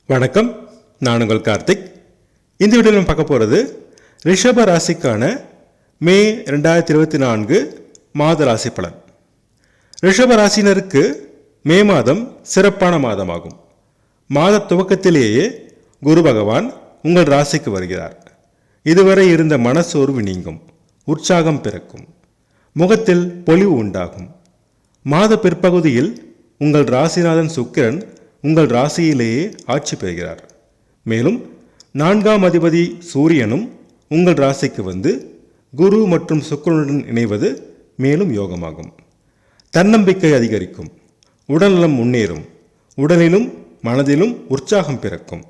வணக்கம், நான் உங்கள் கார்த்திக். இந்த வீடியோவில் நம்ம பார்க்க போகிறது ரிஷப ராசிக்கான மே 2024 மாத ராசி பலன். ரிஷப ராசினருக்கு மே மாதம் சிறப்பான மாதமாகும். மாத துவக்கத்திலேயே குரு பகவான் உங்கள் ராசிக்கு வருகிறார். இதுவரை இருந்த மனசோர்வு நீங்கும், உற்சாகம் பிறக்கும், முகத்தில் பொலிவு உண்டாகும். மாத பிற்பகுதியில் உங்கள் ராசிநாதன் சுக்கிரன் உங்கள் ராசியிலேயே ஆட்சி பெறுகிறார். மேலும் 4ஆம் அதிபதி சூரியனும் உங்கள் ராசிக்கு வந்து குரு மற்றும் சுக்கிரனுடன் இணைவது மேலும் யோகமாகும். தன்னம்பிக்கை அதிகரிக்கும், உடல்நலம் முன்னேறும், உடலிலும் மனதிலும் உற்சாகம் பிறக்கும்.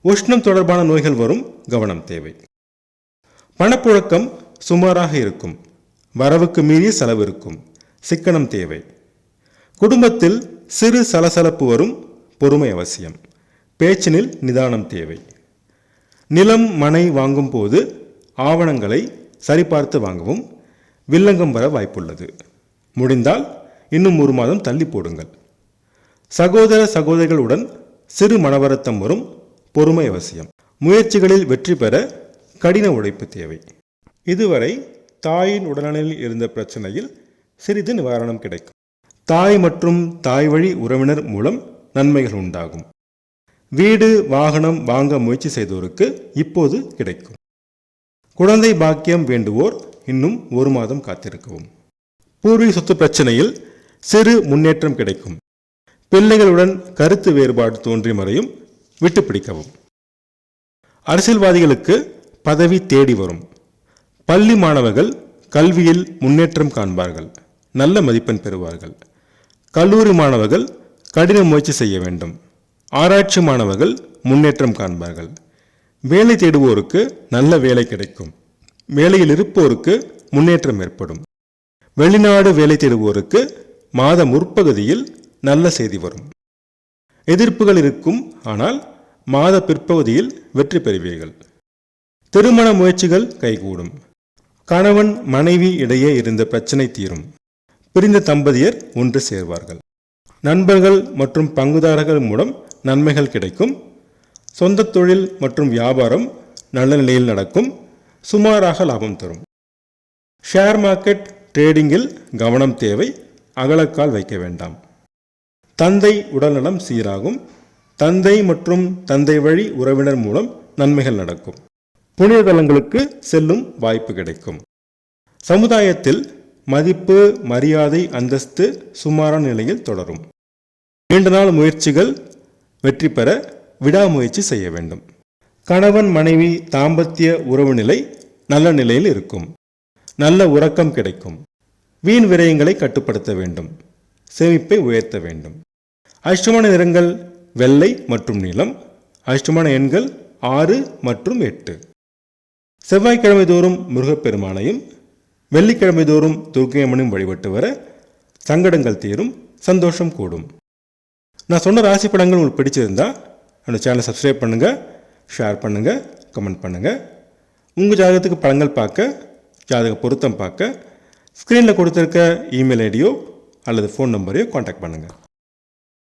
உஷ்ணம் தொடர்பான நோய்கள் வரும், கவனம் தேவை. பணப்புழக்கம் சுமாராக இருக்கும், வரவுக்கு மீறிய செலவு இருக்கும், சிக்கனம் தேவை. குடும்பத்தில் சிறு சலசலப்பு வரும், பொறுமை அவசியம். பேச்சினில் நிதானம் தேவை. நிலம் மனை வாங்கும் போது ஆவணங்களை சரிபார்த்து வாங்கவும். வில்லங்கம் வர வாய்ப்புள்ளது. முடிந்தால் இன்னும் 1 மாதம் தள்ளி போடுங்கள். சகோதர சகோதரிகளுடன் சிறு மனவருத்தம் வரும், பொறுமை அவசியம். முயற்சிகளில் வெற்றி பெற கடின உழைப்பு தேவை. இதுவரை தாயின் உடல்நலில் இருந்த பிரச்சனையில் சிறிது நிவாரணம் கிடைக்கும். தாய் மற்றும் தாய் வழி உறவினர் மூலம் நன்மைகள் உண்டாகும். வீடு வாகனம் வாங்க முயற்சி செய்தோருக்கு இப்போது கிடைக்கும். குழந்தை பாக்கியம் வேண்டுவோர் இன்னும் 1 மாதம் காத்திருக்கவும். பூர்வீக சொத்து பிரச்சனையில் சிறு முன்னேற்றம் கிடைக்கும். பிள்ளைகளுடன் கருத்து வேறுபாடு தோன்றி மறையும், விட்டு பிடிக்கவும். அரசியல்வாதிகளுக்கு பதவி தேடி வரும். பள்ளி மாணவர்கள் கல்வியில் முன்னேற்றம் காண்பார்கள், நல்ல மதிப்பெண் பெறுவார்கள். கல்லூரி மாணவர்கள் கடின முயற்சி செய்ய வேண்டும். ஆராய்ச்சி மாணவர்கள் முன்னேற்றம் காண்பார்கள். வேலை தேடுவோருக்கு நல்ல வேலை கிடைக்கும். வேலையில் இருப்போருக்கு முன்னேற்றம் ஏற்படும். வெளிநாடு வேலை தேடுவோருக்கு மாத முற்பகுதியில் நல்ல செய்தி வரும். எதிர்ப்புகள் இருக்கும், ஆனால் மாத பிற்பகுதியில் வெற்றி பெறுவீர்கள். திருமண முயற்சிகள் கைகூடும். கணவன் மனைவி இடையே இருந்த பிரச்சனை தீரும். பிரிந்த தம்பதியர் ஒன்று சேர்வார்கள். நண்பர்கள் மற்றும் பங்குதாரர்கள் மூலம் நன்மைகள் கிடைக்கும். சொந்த தொழில் மற்றும் வியாபாரம் நல்ல நிலையில் நடக்கும், சுமாராக லாபம் தரும். ஷேர் மார்க்கெட் ட்ரேடிங்கில் கவனம் தேவை, அகலக்கால் வைக்க வேண்டாம். தந்தை உடல்நலம் சீராகும். தந்தை மற்றும் தந்தை வழி உறவினர் மூலம் நன்மைகள் நடக்கும். புனித தலங்களுக்கு செல்லும் வாய்ப்பு கிடைக்கும். சமுதாயத்தில் மதிப்பு மரியாதை அந்தஸ்து சுமாரான நிலையில் தொடரும். நீண்ட நாள் முயற்சிகள் வெற்றி பெற விடாமுயற்சி செய்ய வேண்டும். கணவன் மனைவி தாம்பத்திய உறவு நிலை நல்ல நிலையில் இருக்கும். நல்ல உறக்கம் கிடைக்கும். வீண் விரயங்களை கட்டுப்படுத்த வேண்டும். சேமிப்பை உயர்த்த வேண்டும். அதிர்ஷ்டமான நிறங்கள் வெள்ளை மற்றும் நீலம். அதிர்ஷ்டமான எண்கள் 6 மற்றும் 8. செவ்வாய்க்கிழமை தோறும் முருகப்பெருமானையும் வெள்ளிக்கிழமை தோறும் துர்க்கையம்மனையும் வழிபட்டு வர சங்கடங்கள் தீரும், சந்தோஷம் கூடும். நான் சொன்ன ராசி படங்கள் உங்களுக்கு பிடிச்சிருந்தா அந்த சேனலை சப்ஸ்கிரைப் பண்ணுங்கள், ஷேர் பண்ணுங்கள், கமெண்ட் பண்ணுங்கள். உங்கள் ஜாதகத்துக்கு படங்கள் பார்க்க, ஜாதக பொருத்தம் பார்க்க ஸ்க்ரீனில் கொடுத்துருக்க இமெயில் ஐடியோ அல்லது ஃபோன் நம்பரையோ காண்டாக்ட் பண்ணுங்கள்.